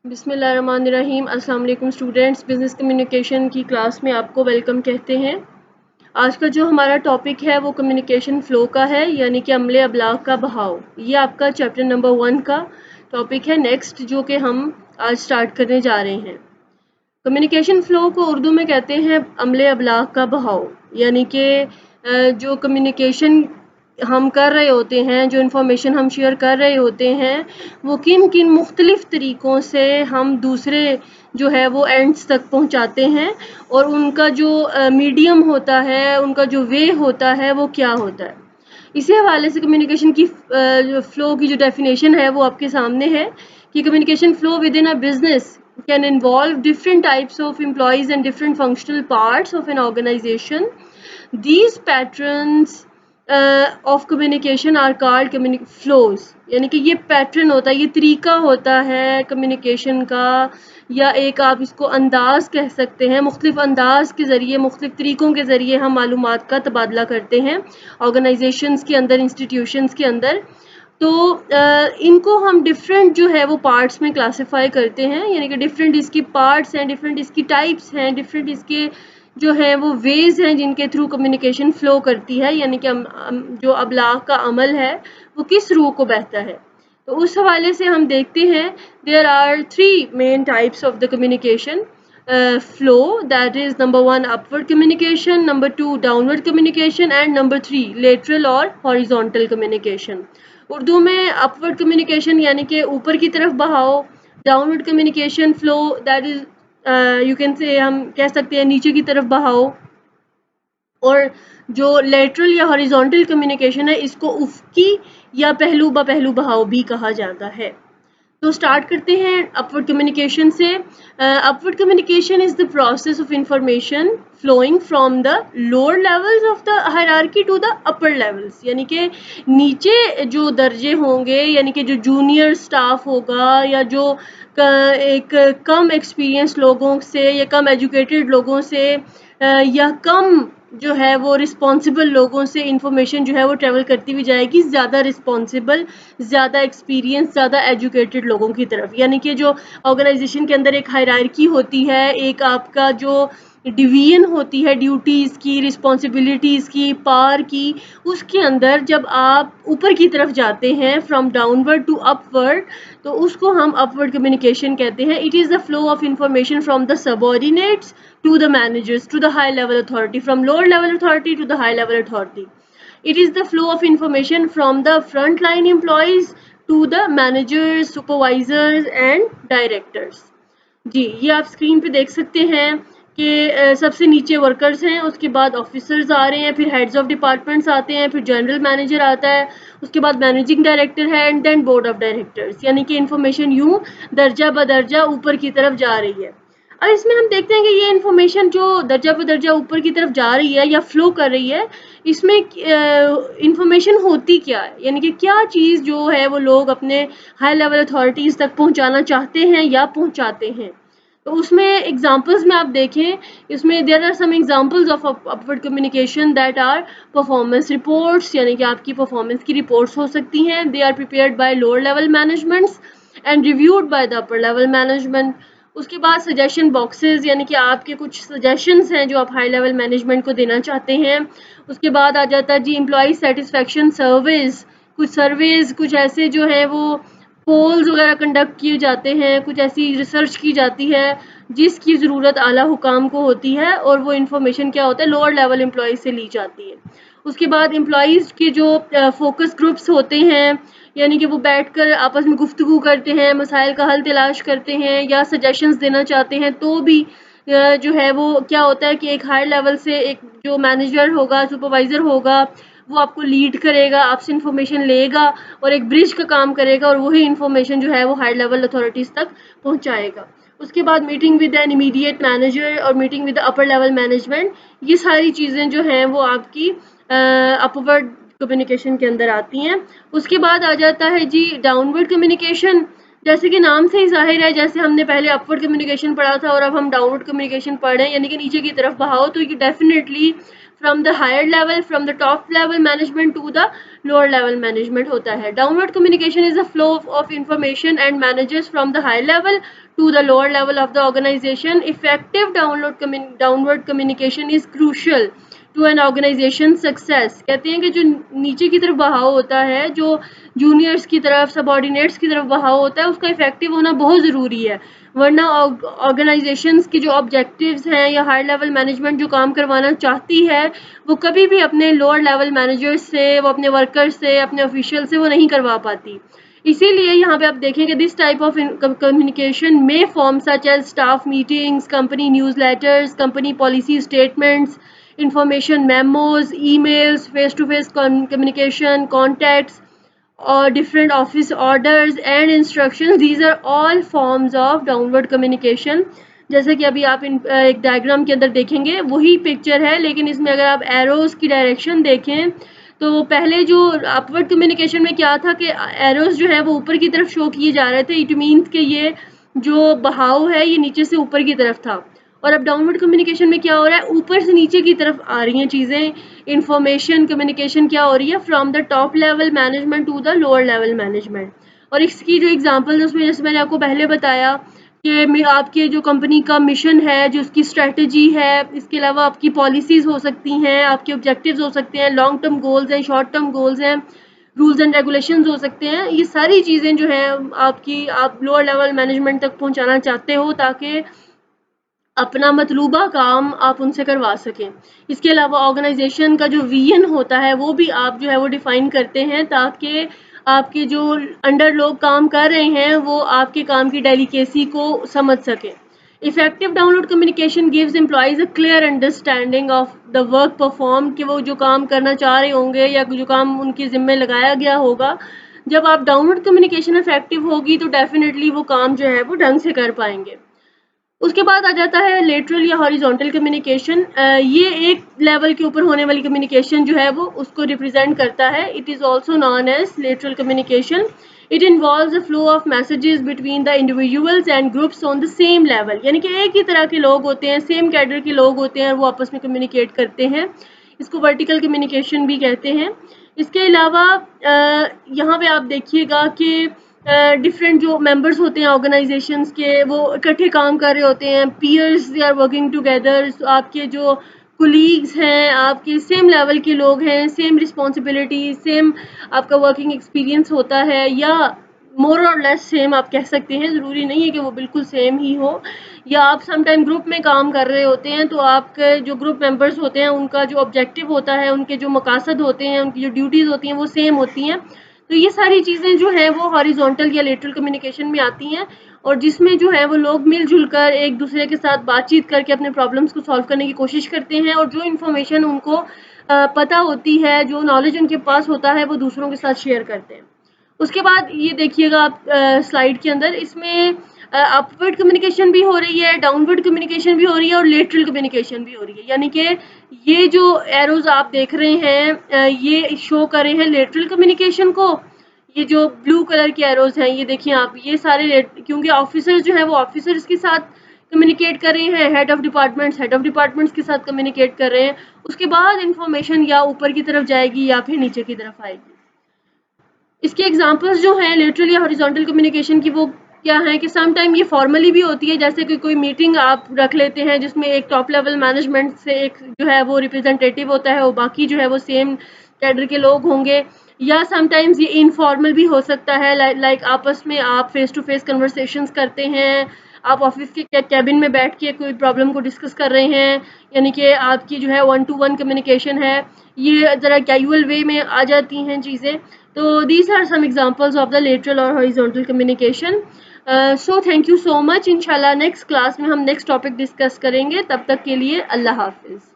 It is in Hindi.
बिस्मिल्लाहिर्रहमानिर्रहीम। अस्सलाम वालेकुम स्टूडेंट्स, बिज़नेस कम्युनिकेशन की क्लास में आपको वेलकम कहते हैं। आज का जो हमारा टॉपिक है वो कम्युनिकेशन फ़्लो का है, यानी कि अमले अबलाग का बहाव। ये आपका चैप्टर नंबर 1 का टॉपिक है नेक्स्ट, जो कि हम आज स्टार्ट करने जा रहे हैं। कम्युनिकेशन फ़्लो को उर्दू में कहते हैं अमले अबलाग का बहाव, यानी कि जो कम्युनिकेशन हम कर रहे होते हैं, जो इन्फॉर्मेशन हम शेयर कर रहे होते हैं, वो किन किन मुख्तलिफ़ तरीक़ों से हम दूसरे जो है वो एंड्स तक पहुंचाते हैं, और उनका जो मीडियम होता है, उनका जो वे होता है, वो क्या होता है। इसी हवाले से कम्युनिकेशन की फ़्लो की जो डेफिनेशन है वो आपके सामने है कि communication flow with in a business can involve different types of employees and different functional parts of an organization. These patterns of communication are called flows. यानी कि ये पैटर्न होता है, ये तरीका होता है कम्युनिकेशन का, या एक आप इसको अंदाज़ कह सकते हैं। मुख्तलिफ अंदाज़ के ज़रिए, मुख्तलिफ तरीक़ों के ज़रिए हम मालूमात का तबादला करते हैं ऑर्गेनाइजेशंस के अंदर, इंस्टीट्यूशंस के अंदर। तो इनको हम डिफरेंट जो है वो पार्ट्स में क्लासिफाई करते हैं, यानी कि डिफरेंट इसकी पार्ट्स हैं, डिफरेंट इसकी टाइप्स हैं, डिफरेंट इसके जो है वो वेज हैं जिनके थ्रू कम्युनिकेशन फ़्लो करती है, यानी कि जो अबलाग का अमल है वो किस रूह को बहता है। तो उस हवाले से हम देखते हैं, there are 3 main types of the communication flow, that is number 1 upward communication, number 2 downward communication, and number 3 lateral or horizontal communication. Urdu में अपवर्ड कम्युनिकेशन यानी कि ऊपर की तरफ बहाव, downward communication flow that is you can say, हम कह सकते हैं नीचे की तरफ बहाव, और जो लेटरल या हॉरिजॉन्टल कम्युनिकेशन है इसको उफ़क़ी या पहलू ब पहलू बहाव भी कहा जाता है। तो स्टार्ट करते हैं अपवर्ड कम्युनिकेशन से। Upward communication is the process of information flowing from the lower levels of the hierarchy to the upper levels, यानी कि नीचे जो दर्जे होंगे, यानी कि जो जूनियर स्टाफ होगा, या जो एक कम एक्सपीरियंस लोगों से या कम एजुकेटेड लोगों से या कम जो है वो रिस्पॉन्सिबल लोगों से इंफॉर्मेशन जो है वो ट्रेवल करती हुई जाएगी ज़्यादा रिस्पॉन्सिबल, ज़्यादा एक्सपीरियंस, ज़्यादा एजुकेटेड लोगों की तरफ। यानी कि जो ऑर्गेनाइजेशन के अंदर एक हायरार्की होती है, एक आपका जो डिवीजन होती है ड्यूटीज़ की, रिस्पॉन्सिबिलिटीज़ की, पावर की, उसके अंदर जब आप ऊपर की तरफ जाते हैं फ्रॉम डाउनवर्ड टू अपवर्ड, तो उसको हम अपवर्ड कम्युनिकेशन कहते हैं। It is the flow of information from the subordinates to the managers, to the high level authority, from lower level authority to the high level authority. It is the flow of information from the frontline employees to the managers, supervisors and directors. जी, ये आप स्क्रीन पे देख सकते हैं कि सबसे नीचे वर्कर्स हैं, उसके बाद ऑफिसर्स आ रहे हैं, फिर हेड्स ऑफ डिपार्टमेंट्स आते हैं, फिर जनरल मैनेजर आता है, उसके बाद मैनेजिंग डायरेक्टर है, and then board of directors. यानी कि इंफॉर्मेशन यूँ दर्जा बदर्जा ऊपर की तरफ जा रही है। और इसमें हम देखते हैं कि ये इन्फॉर्मेशन जो दर्जा बदर्जा ऊपर की तरफ जा रही है या फ्लो कर रही है, इसमें इन्फॉर्मेशन होती क्या है, यानी कि क्या चीज़ जो है वो लोग अपने हाई लेवल अथॉरिटीज़ तक पहुंचाना चाहते हैं या पहुंचाते हैं। तो उसमें एग्जांपल्स में आप देखें, इसमें there are some examples of upward communication that are performance reports, यानी कि आपकी परफॉर्मेंस की रिपोर्ट्स हो सकती हैं। They are prepared by lower level managements and reviewed by the upper level management. उसके बाद सजेशन बॉक्सेस, यानी कि आपके कुछ सजेशंस हैं जो आप हाई लेवल मैनेजमेंट को देना चाहते हैं। उसके बाद आ जाता है जी एम्प्लॉय सेटिस्फेक्शन सर्वेज, कुछ सर्वेज, कुछ ऐसे जो है वो पोल्स वगैरह कंडक्ट किए जाते हैं, कुछ ऐसी रिसर्च की जाती है जिसकी ज़रूरत आला हुकाम को होती है, और वो इन्फॉर्मेशन क्या होता है लोअर लेवल एम्प्लॉय से ली जाती है। उसके बाद एम्प्लॉयज़ के जो फोकस ग्रुप्स होते हैं, यानी कि वो बैठकर आपस में गुफ्तगू करते हैं, मसाइल का हल तलाश करते हैं या सजेशंस देना चाहते हैं, तो भी जो है वो क्या होता है कि एक हायर लेवल से एक जो मैनेजर होगा, सुपरवाइज़र होगा, वो आपको लीड करेगा, आपसे इन्फॉर्मेशन लेगा और एक ब्रिज का काम करेगा, और वही इन्फॉर्मेशन जो है वो हायर लेवल अथॉरिटीज़ तक पहुँचाएगा। उसके बाद meeting with an immediate manager और meeting with upper level management, ये सारी चीज़ें जो हैं वो आपकी अपवर्ड कम्युनिकेशन के अंदर आती हैं। उसके बाद आ जाता है जी डाउनवर्ड कम्युनिकेशन, जैसे कि नाम से ही ज़ाहिर है, जैसे हमने पहले अपवर्ड कम्युनिकेशन पढ़ा था और अब हम डाउनवर्ड कम्युनिकेशन पढ़ रहे हैं, यानी कि नीचे की तरफ बहाव, तो ये definitely from the higher level, from the top level management to the lower level management होता है। Downward communication is a flow of information and managers from the higher level to the lower level of the organization. Effective downward communication is crucial to an organization success. कहते हैं कि जो नीचे की तरफ बहाव होता है, जो जूनियर्स की तरफ, सबॉर्डिनेट्स की तरफ बहाव होता है, उसका इफेक्टिव होना बहुत ज़रूरी है, वरना ऑर्गेनाइजेशंस की जो ऑब्जेक्टिव्स हैं या हाई लेवल मैनेजमेंट जो काम करवाना चाहती है, वो कभी भी अपने लोअर लेवल मैनेजर्स से, वो अपने वर्कर्स से, अपने ऑफिशियल से वो नहीं करवा पाती। इसीलिए यहाँ पे आप देखेंगे दिस टाइप ऑफ कम्युनिकेशन में form such as staff meetings, company newsletters, company policy statements, information memos, emails, face to face communication, contacts और different office orders and instructions, these are all forms of downward communication. जैसे कि अभी आप एक डायग्राम के अंदर देखेंगे वही पिक्चर है, लेकिन इसमें अगर आप एरोज की डायरेक्शन देखें तो पहले जो अपवर्ड कम्युनिकेशन में क्या था कि एरोज जो है वो ऊपर की तरफ शो किए जा रहे थे, इट मीन्स कि ये जो बहाव है ये नीचे से ऊपर की तरफ था। और अब डाउनवर्ड कम्युनिकेशन में क्या हो रहा है, ऊपर से नीचे की तरफ आ रही हैं चीज़ें, इंफॉर्मेशन कम्युनिकेशन क्या हो रही है, from the top level management to the lower level management. और इसकी जो एग्जांपल है उसमें जैसे मैंने आपको पहले बताया कि आपके जो कंपनी का मिशन है, जो उसकी स्ट्रेटजी है, इसके अलावा आपकी पॉलिसीज़ हो सकती हैं, आपके ऑब्जेक्टिव्स हो सकते हैं, लॉन्ग टर्म गोल्स हैं, शॉर्ट टर्म गोल्स हैं, रूल्स एंड रेगुलेशंस हो सकते हैं। ये सारी चीज़ें जो हैं आपकी, आप लोअर लेवल मैनेजमेंट तक पहुंचाना चाहते हो ताकि अपना मतलूबा काम आप उनसे करवा सकें। इसके अलावा ऑर्गेनाइजेशन का जो विजन होता है वो भी आप जो है वो डिफ़ाइन करते हैं ताकि आपके जो अंडर लोग काम कर रहे हैं वो आपके काम की डेलिकेसी को समझ सकें। Effective download communication gives employees a clear understanding of the work perform, कि वो जो काम करना चाह रहे होंगे या जो काम उनके ज़िम्मे लगाया गया होगा, जब आप डाउनलोड कम्युनिकेशन इफेक्टिव होगी तो डेफिनेटली वो काम जो है वो ढंग से कर पाएंगे। उसके बाद आ जाता है लेटरल या हॉरिजॉन्टल कम्युनिकेशन। ये एक लेवल के ऊपर होने वाली कम्युनिकेशन जो है वो उसको रिप्रेजेंट करता है। It is also known as lateral communication. It involves the flow of messages between the individuals and groups on the same level, यानी कि एक ही तरह के लोग होते हैं, सेम कैडर के लोग होते हैं और वो आपस में कम्युनिकेट करते हैं। इसको वर्टिकल कम्युनिकेशन भी कहते हैं। इसके अलावा यहाँ पे आप देखिएगा कि डिफरेंट जो मेंबर्स होते हैं ऑर्गेनाइजेशंस के, वो इकट्ठे काम कर रहे होते हैं, peers they are working together. आपके जो कुलीग्स हैं, आपके सेम लेवल के लोग हैं, सेम रिस्पॉन्सिबिलिटी, सेम आपका वर्किंग एक्सपीरियंस होता है, या मोर और लेस सेम आप कह सकते हैं, ज़रूरी नहीं है कि वो बिल्कुल सेम ही हो। या आप समटाइम ग्रुप में काम कर रहे होते हैं तो आपके जो ग्रुप मेंबर्स होते हैं उनका जो ऑब्जेक्टिव होता है, उनके जो मकासद होते हैं, उनकी जो ड्यूटीज़ होती हैं वो सेम होती हैं। तो ये सारी चीज़ें जो हैं वो हॉरिजॉन्टल या लेटरल कम्युनिकेशन में आती हैं, और जिसमें जो है वो लोग मिलजुल कर एक दूसरे के साथ बातचीत करके अपने प्रॉब्लम्स को सॉल्व करने की कोशिश करते हैं, और जो इन्फॉर्मेशन उनको पता होती है, जो नॉलेज उनके पास होता है, वो दूसरों के साथ शेयर करते हैं। उसके बाद ये देखिएगा आप स्लाइड के अंदर, इसमें अपवर्ड कम्युनिकेशन भी हो रही है, डाउनवर्ड कम्युनिकेशन भी हो रही है और लेटरल कम्युनिकेशन भी हो रही है। यानी कि ये जो एरोज आप देख रहे हैं ये शो कर रहे हैं लेटरल कम्युनिकेशन को। ये जो ब्लू कलर के एरोज हैं ये देखिए आप, ये सारे क्योंकि ऑफिसर्स जो है वो ऑफिसर्स के साथ कम्युनिकेट कर रहे हैं, हेड ऑफ डिपार्टमेंट्स के साथ कम्युनिकेट कर रहे हैं। उसके बाद इंफॉर्मेशन या ऊपर की तरफ जाएगी या फिर नीचे की तरफ आएगी। इसके एग्जांपल्स जो हैं लेटरल या हॉरिजॉन्टल कम्युनिकेशन की, वो क्या है कि सम टाइम ये फॉर्मली भी होती है, जैसे कि कोई मीटिंग आप रख लेते हैं जिसमें एक टॉप लेवल मैनेजमेंट से एक जो है वो रिप्रेजेंटेटिव होता है, वो बाकी जो है वो सेम कैडर के लोग होंगे। या समटाइम्स ये इनफॉर्मल भी हो सकता है, लाइक आपस में आप फेस टू फेस कन्वर्सेशंस करते हैं, आप ऑफिस के कैबिन में बैठ के कोई प्रॉब्लम को डिस्कस कर रहे हैं, यानी कि आपकी जो है 1 to 1 कम्युनिकेशन है। ये ज़रा कैजुअल वे में आ जाती हैं चीज़ें। तो these are some examples of the lateral और horizontal communication. So thank you so much. इंशाल्लाह नेक्स्ट क्लास में हम नेक्स्ट टॉपिक डिस्कस करेंगे। तब तक के लिए अल्लाह हाफिज़।